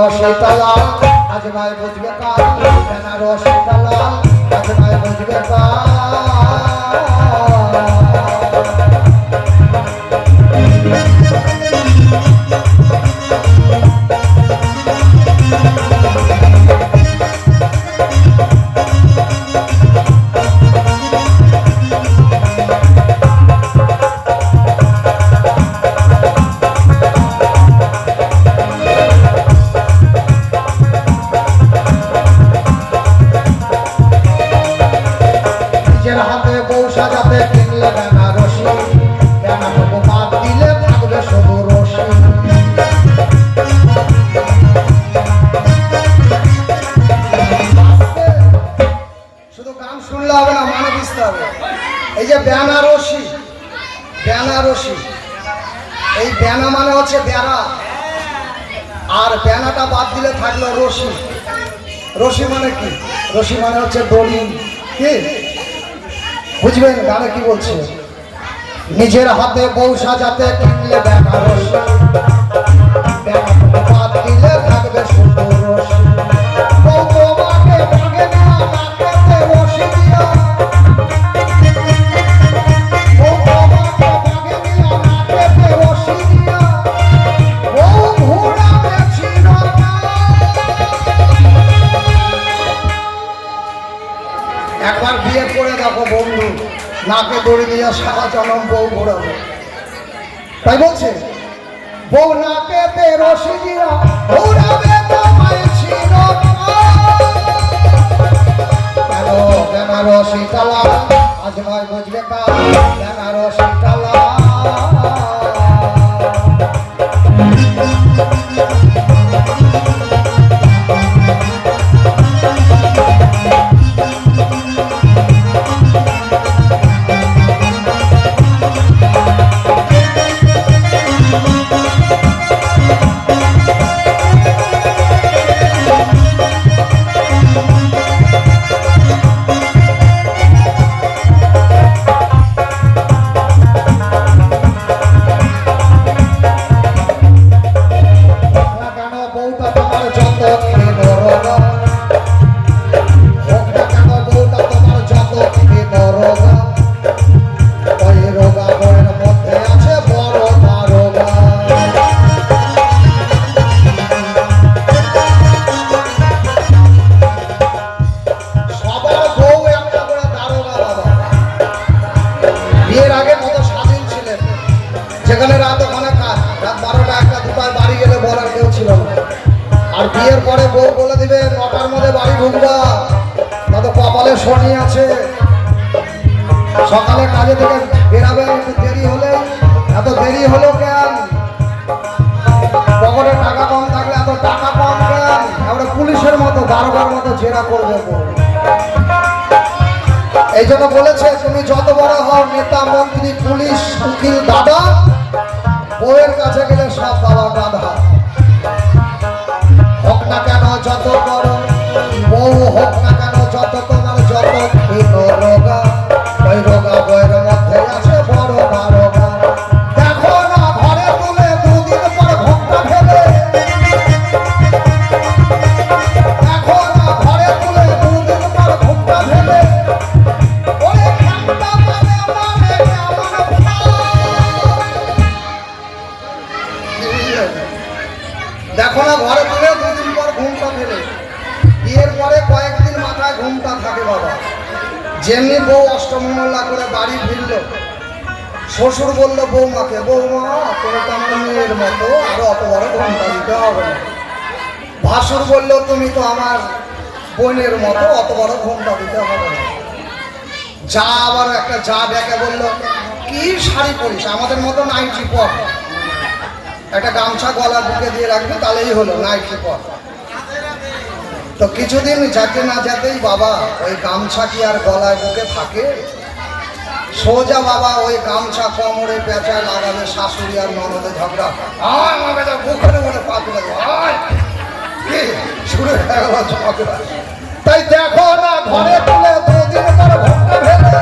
Banarasi Talal আজ নয় বুঝবে কাল, বেনারসি তালাল আজ নয় বুঝবে কাল। এই যে বেনারসি, বেনারসি এই বেনা মানে হচ্ছে বেড়া, আর বেনাটা বাদ দিলে থাকলো রশি। রশি মানে কি? রশি মানে হচ্ছে দড়ি। কি বুঝবেন গানে কি বলছে? নিজের হাতে বউ সাজাতে কিনলে বেনারসি, বেনাটা বাদ দিলে থাকবে শুধু রশি। বউ তোমাকে ভাগে না নাকেতে রশি দিয়া, একবার বিয়ে করে দেখো বন্ধু, নাকে দড়ি দিয়ে সারা জনম বউ ঘোরাবে। তাই বলছে বউ নাকেতে রশি দিয়া ঘোরাবে তোমায় চিরকাল। কেন বেনারসি তালাল আজ নয় বুঝবে কাল, বেনারসি তালাল। আর বিয়ের পরে বউ বলে দিবে 9টার মধ্যে বাড়ি ঢুকবা, তাতে কপালে শনি আছে। সকালে কাজে থেকে বেরাবে, একটু দেরি হলে, এত দেরি হলো কেন? পকেটে টাকা কম থাকলে এত টাকা কম কেন? এবারে পুলিশের মতো দারোগার মতো জেরা করবে। এই জন্য বলেছে তুমি যত বড় হও, নেতা মন্ত্রী পুলিশ উকিল দাদা, বউয়ের কাছে গেলে সব বাবা গাধা। হোক না কেন যত বড় বউ, হোক না কেন যত তোমার যত রোগা, ওই রোগা বইয়ের মধ্যে আছে বড় দারোগা। দেখো না ঘরে তুলে দুদিন পর ঘুমটা ফেলে, দেখো না ঘরে তুলে দুদিন পর ঘুমটা ফেলে। ওরে ঘুমটা মানে মানে কেমন দেখো না ঘরে তুলে দুদিন পর ঘুমটা ফেলে। বিয়ের পরে কয়েকদিন মাথায় ঘুমটা থাকে বাবা। যেমনি বউ অষ্টমঙ্গলা করে বাড়ি ফিরল, শ্বশুর বলল বৌমাকে, বৌমা তুমি তো আমার মেয়ের মতো, আরো অত বড় ঘুমটা দিতে হবে না। ভাসুর বলল তুমি তো আমার বোনের মতো, অত বড় ঘুমটা দিতে হবে না। যা আবার একটা যা ডেকে বলল কি শাড়ি পরিস, আমাদের মতো নাইটি পর, একটা গামছা গলার বুকে দিয়ে রাখবে, তাহলেই হলো নাইটি পর। তো কিছুদিন যেতে না যেতেই বাবা ওই গামছা কি আর গলায় বুকে থাকে? সোজা বাবা ওই গামছা কোমরে পেঁচায় লাগাবে, শাশুড়ি আর ননদে ঝগড়া, বুকের মনে পা তুলে শুরু হয়ে গেল ঝগড়া। তাই দেখো না ঘরে তুলে দুদিন পর ঘুমটা ফেলে,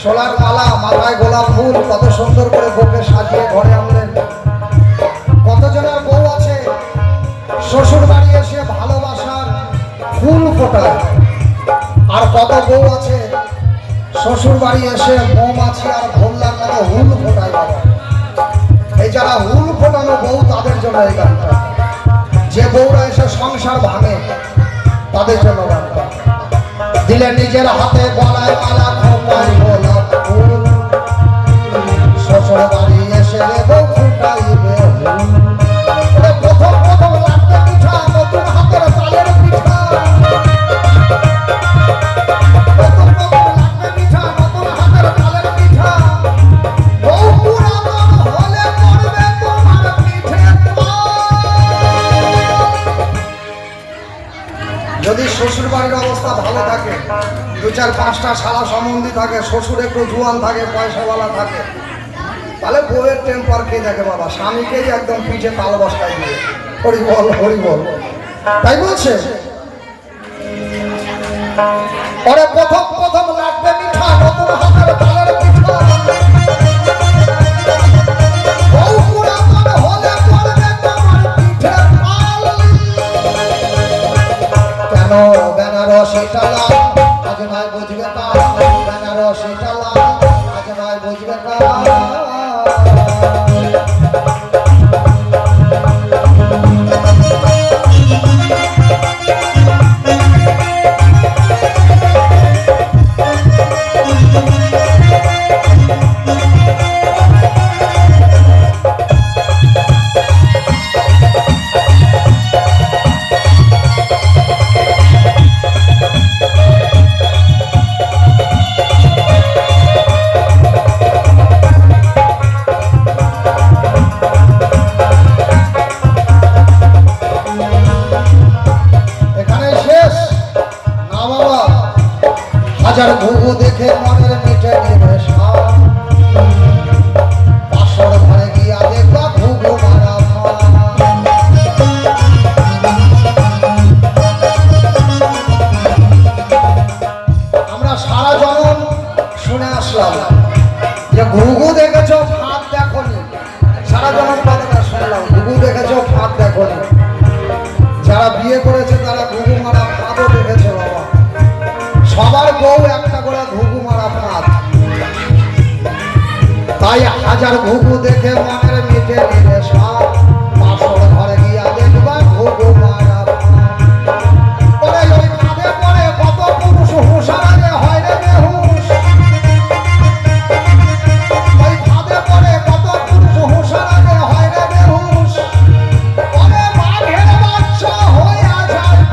সোলার মালা, মাথায় গোলাপ ফুল, কত সুন্দর করে বউকে সাজিয়ে ঘরে আনলেন। কতজনের বউ আছে শ্বশুর বাড়ি এসে ভালোবাসার ফুল ফোটায়, আর কত বউ আছে শ্বশুর বাড়ি এসে মৌমাছি আর ভোল্লার মতো হুল ফোটায়। বাবা, এই যারা হুল ফোটানো বউ তাদের জন্য এই গানটা। যে বউরা এসে সংসার ভাঙে তাদের জন্য গানটা। দিলে নিজের হাতে গলায় মালা, খোপায় গোলাপ ফুল, শ্বশুর বাড়ি এসে বউ ফুটাইবে হুল। প্রথম প্রথম লাগবে পিঠা, নতুন হাতের তালের পিঠা। প্রথম প্রথম লাগবে পিঠা, নতুন হাতের তালের পিঠা। বউ পুরাতন হলে পড়বে তোমার পিঠে পাল। যদি শ্বশুর বাড়ির অবস্থা ভালো থাকে, দু চার পাঁচটা শালা সম্বন্ধী থাকে, শ্বশুর একটু জুয়ান থাকে, পয়সাওয়ালা থাকে, তাহলে বউয়ের টেম্পার কে দেখে বাবা? স্বামীকেই একদম পিঠে তাল বসাই দিয়ে হরি বল হরি বল। তাই বলছে পরে প্রথম প্রথম লাগবে মিঠা, নতুন হাতের তালের পিঠা। বউ পুরাতন হলে পড়বে তোমার পিঠে পাল। কেন বেনারসি টালা আজ নয় বুঝবে কাল, বেনারসি টালা আজ নয় বুঝবে কাল। হাজার ঘুঘু দেখে মনের মিটে নেবে সব, পাশর ঘরে গিয়া দেখবা ঘুঘু মারা। আমরা সারা জনম শুনে আসলাম যে ঘুঘু দেখেছ ফাঁদ দেখনি, সারা জনম কথাটা শুনলাম ঘুঘু দেখেছ ফাঁদ দেখনি। যারা বিয়ে করেছে তারা ঘুঘু মারা ফাঁদও দেখেছে। বাবা, সবার বউ একটা করে ঘুঘু মারা ফাঁদ। তাই হাজার ঘুঘু দেখে মনের মিটে নিলে সব, পাশর ঘরে গিয়া দেখবা ঘুঘু মারা ফাঁদ। ওরে ওই ফাঁদে পড়ে কত পুরুষ হুঁশার আগে হয় রে বেহুশ। ওই ফাঁদে পড়ে কত পুরুষ হুঁশার আগে হয় রে বেহুশ। ওরে বাঘের বাচ্চা হইয়া যায়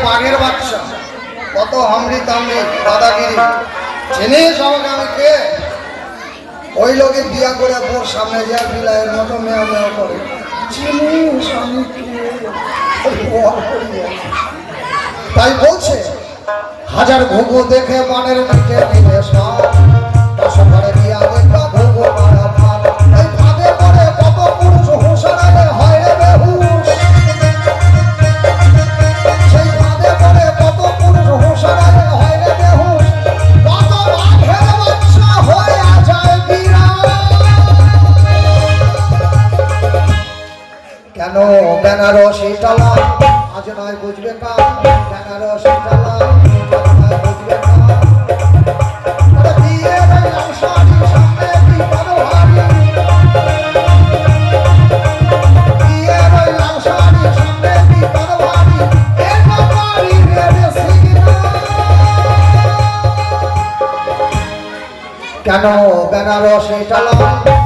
বাঘের বাচ্চা, কত হামড়ি তামড়ি দাদাগিরি। চিনিস আমাকে? আমি কে? ওই লোকের বিয়া করে বোর সামনে যা বিলাইয়ের মতো মেয়া মেয়া করে। চিনিস আমি কে? তাই বলছে হাজার ঘুঘু দেখে মনের মিটে নিলে সব, পাশর ঘরে গিয়া দেখবা ঘুঘু মারা ফাঁদ। এই ফাঁদে পড়ে কত পুরুষ হুঁশার আগে হয় রে বেহুশ। কেন বেনারসি টালা আজ নয় বুঝবে কাল, বেনারসি টালা আজ নয় বুঝবে কাল। বিয়ে কেন বেনারসে চালান